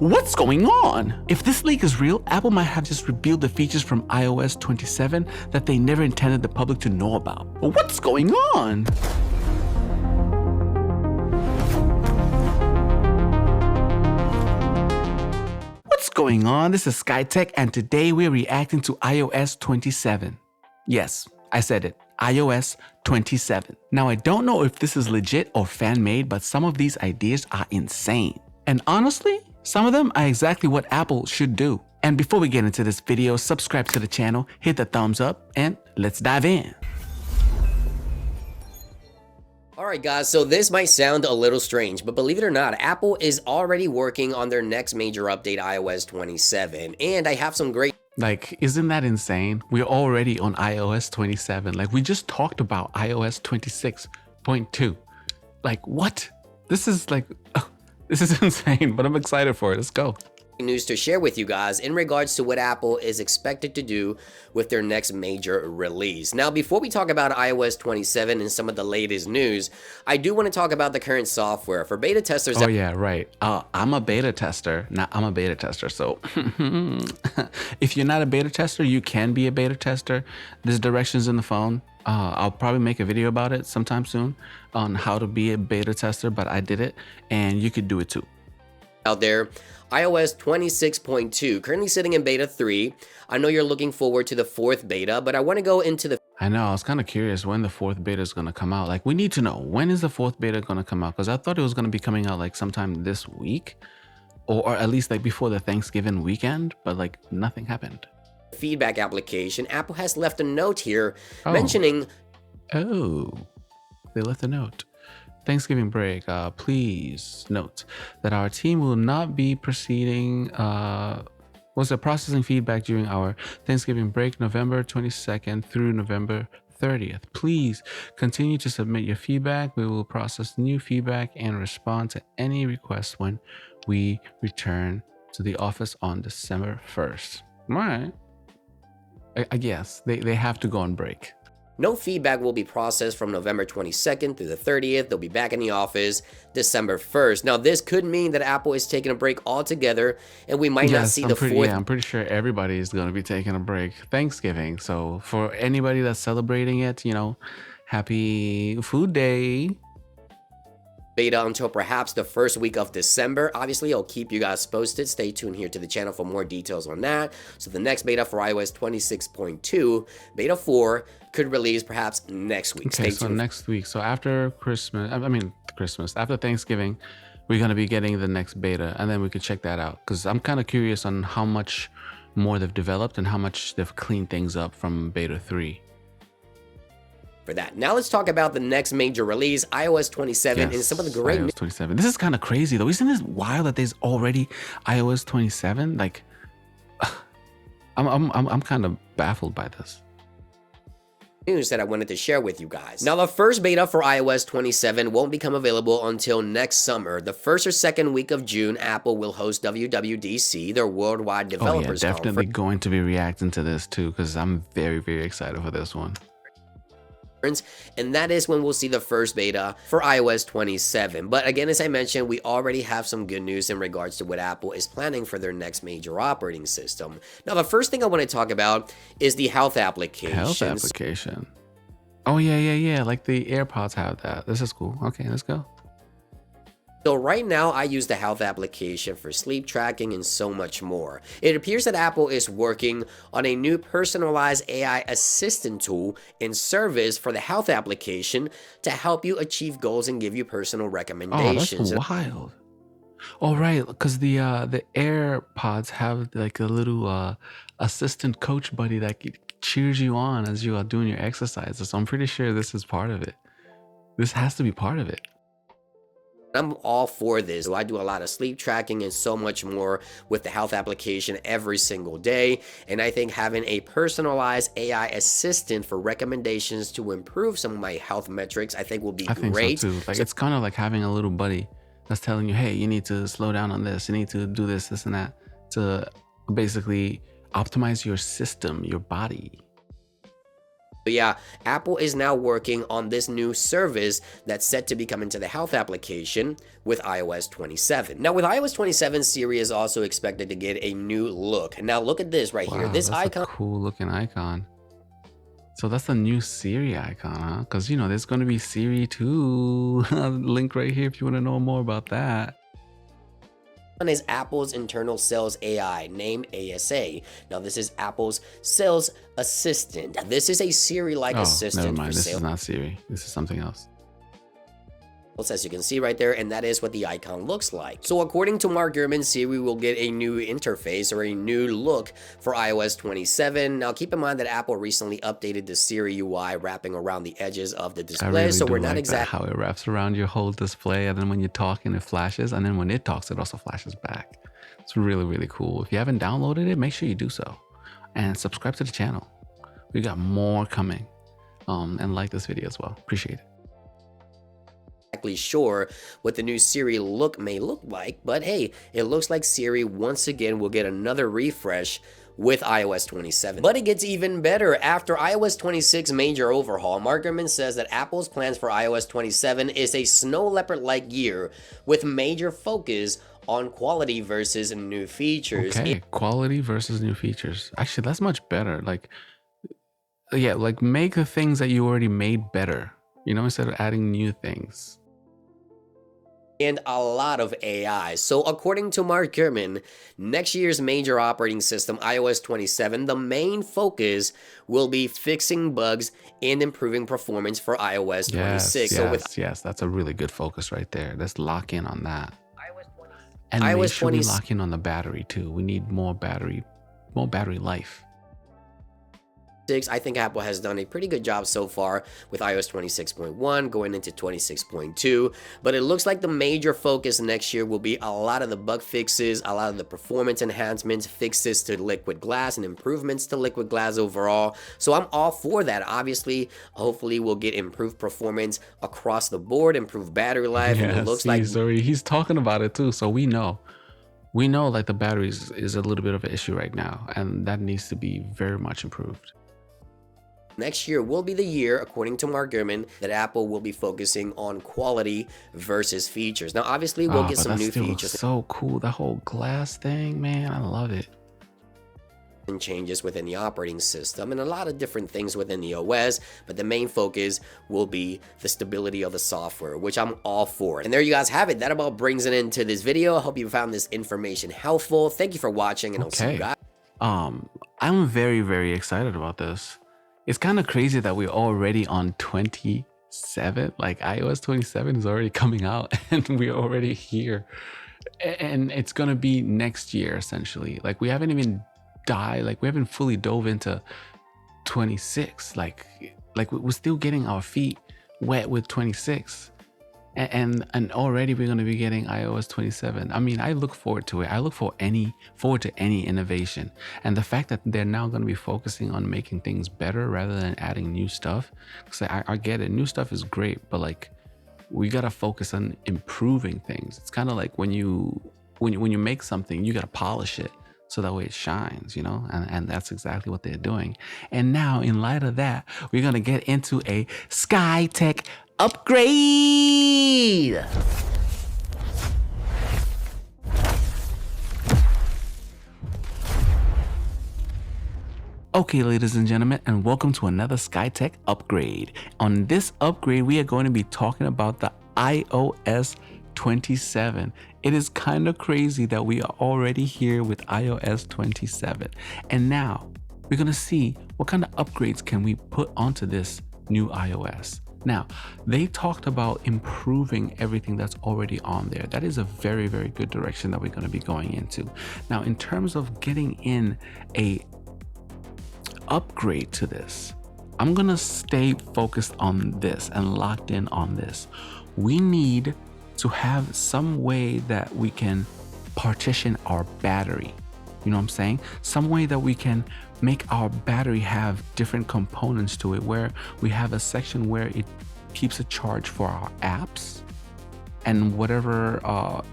What's going on? If this leak is real, Apple might have just revealed the features from iOS 27 that they never intended the public to know about. But what's going on? What's going on? This is Xkaii and today we're reacting to iOS 27. Yes, I said it. iOS 27. Now, I don't know if this is legit or fan-made, but some of these ideas are insane. And honestly, some of them are exactly what Apple should do. And before we get into this video, subscribe to the channel, hit the thumbs up, and let's dive in. Alright guys, so this might sound a little strange, but believe it or not, Apple is already working on their next major update, iOS 27, and I have some great... Like, isn't that insane? We're already on iOS 27. Like, we just talked about iOS 26.2. Like, what? This is like, this is insane, but I'm excited for it. Let's go. News to share with you guys in regards to what Apple is expected to do with their next major release. Now, before we talk about iOS 27 and some of the latest news, I do want to talk about the current software for beta testers. Oh yeah, right. I'm a beta tester. I'm a beta tester. So if you're not a beta tester, you can be a beta tester. There's directions in the phone. I'll probably make a video about it sometime soon on how to be a beta tester, but I did it and you could do it too. Out there, iOS 26.2, currently sitting in beta 3. I know you're looking forward to the 4th beta, but I want to go into the... I know, I was kind of curious when the 4th beta is going to come out. Like, we need to know, when is the 4th beta going to come out? Because I thought it was going to be coming out like sometime this week, or at least like before the Thanksgiving weekend, but like nothing happened. feedback application. Apple has left a note here mentioning... Oh, they left a note. Thanksgiving break, please note that our team will not be processing feedback during our Thanksgiving break, November 22nd through November 30th. Please continue to submit your feedback. We will process new feedback and respond to any requests when we return to the office on December 1st. All right. I guess they have to go on break. No feedback will be processed from November 22nd through the 30th. They'll be back in the office December 1st. Now, this could mean that Apple is taking a break altogether, and we might not see the 4th. Yeah, I'm pretty sure everybody is going to be taking a break Thanksgiving. So for anybody that's celebrating it, you know, happy food day. Beta until perhaps the first week of December. Obviously, I'll keep you guys posted. Stay tuned here to the channel for more details on that. So the next beta for iOS 26.2, beta 4, could release perhaps next week. Okay, so next week. So after Christmas, after Thanksgiving, we're going to be getting the next beta, and then we could check that out. Because I'm kind of curious on how much more they've developed and how much they've cleaned things up from beta 3. For that. Now let's talk about the next major release, iOS 27, and some of the great... iOS 27. This is kind of crazy though. Isn't this wild that there's already iOS 27? Like, I'm kind of baffled by this. News that I wanted to share with you guys. Now, the first beta for iOS 27 won't become available until next summer. The first or second week of June, Apple will host WWDC, their worldwide developers conference. Definitely going to be reacting to this too, because I'm very, very excited for this one. And that is when we'll see the first beta for iOS 27. But again, as I mentioned, we already have some good news in regards to what Apple is planning for their next major operating system. Now, the first thing I want to talk about is the health application. Health application. Oh, yeah. Like the AirPods have that. This is cool. Okay, let's go. So right now, I use the health application for sleep tracking and so much more. It appears that Apple is working on a new personalized AI assistant tool and service for the health application to help you achieve goals and give you personal recommendations. Oh, that's wild. Oh, right, because the AirPods have like a little assistant coach buddy that cheers you on as you are doing your exercises. So I'm pretty sure this is part of it. This has to be part of it. I'm all for this. So I do a lot of sleep tracking and so much more with the health application every single day. And I think having a personalized AI assistant for recommendations to improve some of my health metrics, I think will be great. I think so too. Like, it's kind of like having a little buddy that's telling you, hey, you need to slow down on this. You need to do this, this, and that to basically optimize your system, your body. But yeah, Apple is now working on this new service that's set to be coming to the health application with iOS 27. Now with iOS 27, Siri is also expected to get a new look. Now look at this right here. Wow, This that's icon a cool looking icon. So that's the new Siri icon, huh? Because, you know, there's going to be Siri 2. Link right here if you want to know more about that. is Apple's internal sales AI, named ASA. Now this is Apple's sales assistant. This is a Siri-like Oh, assistant never mind. for This sales. is not Siri. This is something else. As you can see right there, and that is what the icon looks like. So according to Mark Gurman, Siri will get a new interface or a new look for iOS 27. Now keep in mind that Apple recently updated the Siri UI, wrapping around the edges of the display, I really so do we're not like exactly how it wraps around your whole display, and then when you're talking it flashes, and then when it talks it also flashes back. It's really, really cool. If you haven't downloaded it, make sure you do so, and subscribe to the channel. We got more coming, and like this video as well. Appreciate it. Sure what the new Siri look may look like, but hey, it looks like Siri once again will get another refresh with iOS 27. But it gets even better. After iOS 26 major overhaul, Mark Gurman says that Apple's plans for iOS 27 is a snow leopard-like year with major focus on quality versus new features. Okay, quality versus new features. Actually, that's much better. Like, yeah, like make the things that you already made better, you know, instead of adding new things. And a lot of AI. So according to Mark Gurman, next year's major operating system, iOS 27, the main focus will be fixing bugs and improving performance for iOS 26. Yes, that's a really good focus right there. Let's lock in on that. And iOS make sure 20 we lock in on the battery too. We need more battery life. I think Apple has done a pretty good job so far with iOS 26.1 going into 26.2, but it looks like the major focus next year will be a lot of the bug fixes, a lot of the performance enhancements, fixes to liquid glass, and improvements to liquid glass overall. So I'm all for that. Obviously, hopefully we'll get improved performance across the board, improved battery life, and it looks like he's talking about it too, so we know like the batteries is a little bit of an issue right now, and that needs to be very much improved. next year will be the year, according to Mark Gurman, that Apple will be focusing on quality versus features. Now, obviously, we'll get some new features. So cool, the whole glass thing, man, I love it. And changes within the operating system and a lot of different things within the OS, but the main focus will be the stability of the software, which I'm all for. And there you guys have it. That about brings it into this video. I hope you found this information helpful. Thank you for watching, and I'll see you guys. I'm very, very excited about this. It's kind of crazy that we're already on 27. Like iOS 27 is already coming out and we're already here. And it's going to be next year, essentially. Like we haven't even we haven't fully dove into 26. Like we're still getting our feet wet with 26. And already we're going to be getting iOS 27. I mean, I look forward to it. I look forward to any innovation. And the fact that they're now going to be focusing on making things better rather than adding new stuff. Because I get it. New stuff is great, but like we got to focus on improving things. It's kind of like when you make something, you got to polish it so that way it shines, you know, and that's exactly what they're doing. And now in light of that, we're going to get into a Xkaii Tech upgrade. Okay, ladies and gentlemen, and welcome to another Xkaii Tech upgrade. On this upgrade, we are going to be talking about the iOS 27. It is kind of crazy that we are already here with iOS 27. And now we're going to see what kind of upgrades can we put onto this new iOS. Now, they talked about improving everything that's already on there. That is a very, very good direction that we're going to be going into. Now, in terms of getting in a upgrade to this, I'm going to stay focused on this and locked in on this. We need to have some way that we can partition our battery. You know what I'm saying? Some way that we can make our battery have different components to it, where we have a section where it keeps a charge for our apps and whatever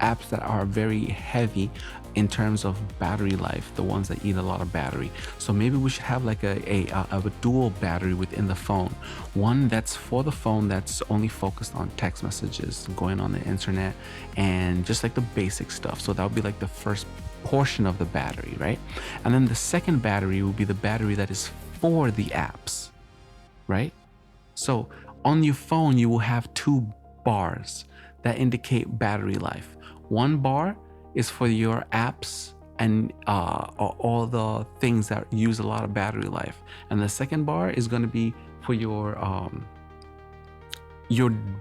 apps that are very heavy in terms of battery life, the ones that eat a lot of battery. So maybe we should have like a dual battery within the phone. One that's for the phone that's only focused on text messages, going on the internet, and just like the basic stuff. So that would be like the first portion of the battery, right? And then the second battery will be the battery that is for the apps, right? So on your phone, you will have two bars that indicate battery life. One bar is for your apps and all the things that use a lot of battery life, and the second bar is going to be for your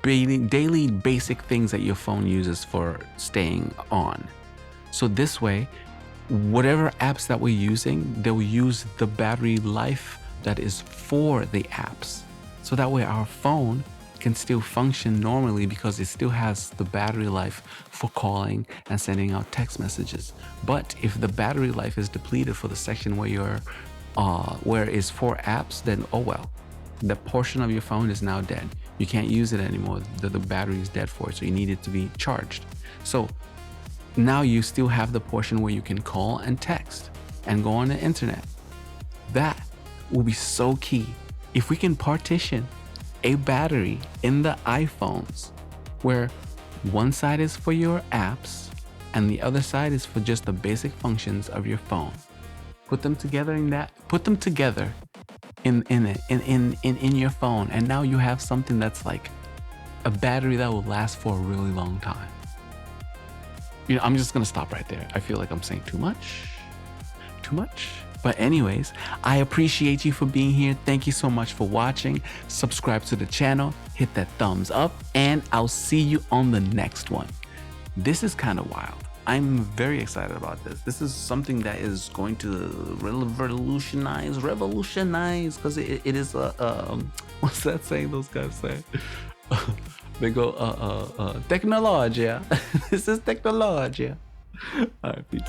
daily basic things that your phone uses for staying on. So this way, whatever apps that we're using, they'll use the battery life that is for the apps. So that way our phone can still function normally because it still has the battery life for calling and sending out text messages. But if the battery life is depleted for the section where where it's for apps, then oh well, the portion of your phone is now dead. You can't use it anymore. The battery is dead for it, so you need it to be charged. So now you still have the portion where you can call and text and go on the internet. That will be so key. If we can partition a battery in the iPhones where one side is for your apps and the other side is for just the basic functions of your phone. Put them together in your phone, and now you have something that's like a battery that will last for a really long time. You know, I'm just gonna stop right there. I feel like I'm saying too much. But anyways, I appreciate you for being here. Thank you so much for watching. Subscribe to the channel, hit that thumbs up, and I'll see you on the next one. This is kind of wild. I'm very excited about this. This is something that is going to revolutionize, because it is what's that saying those guys say? They go, technologia. This is technologia. All right, peace.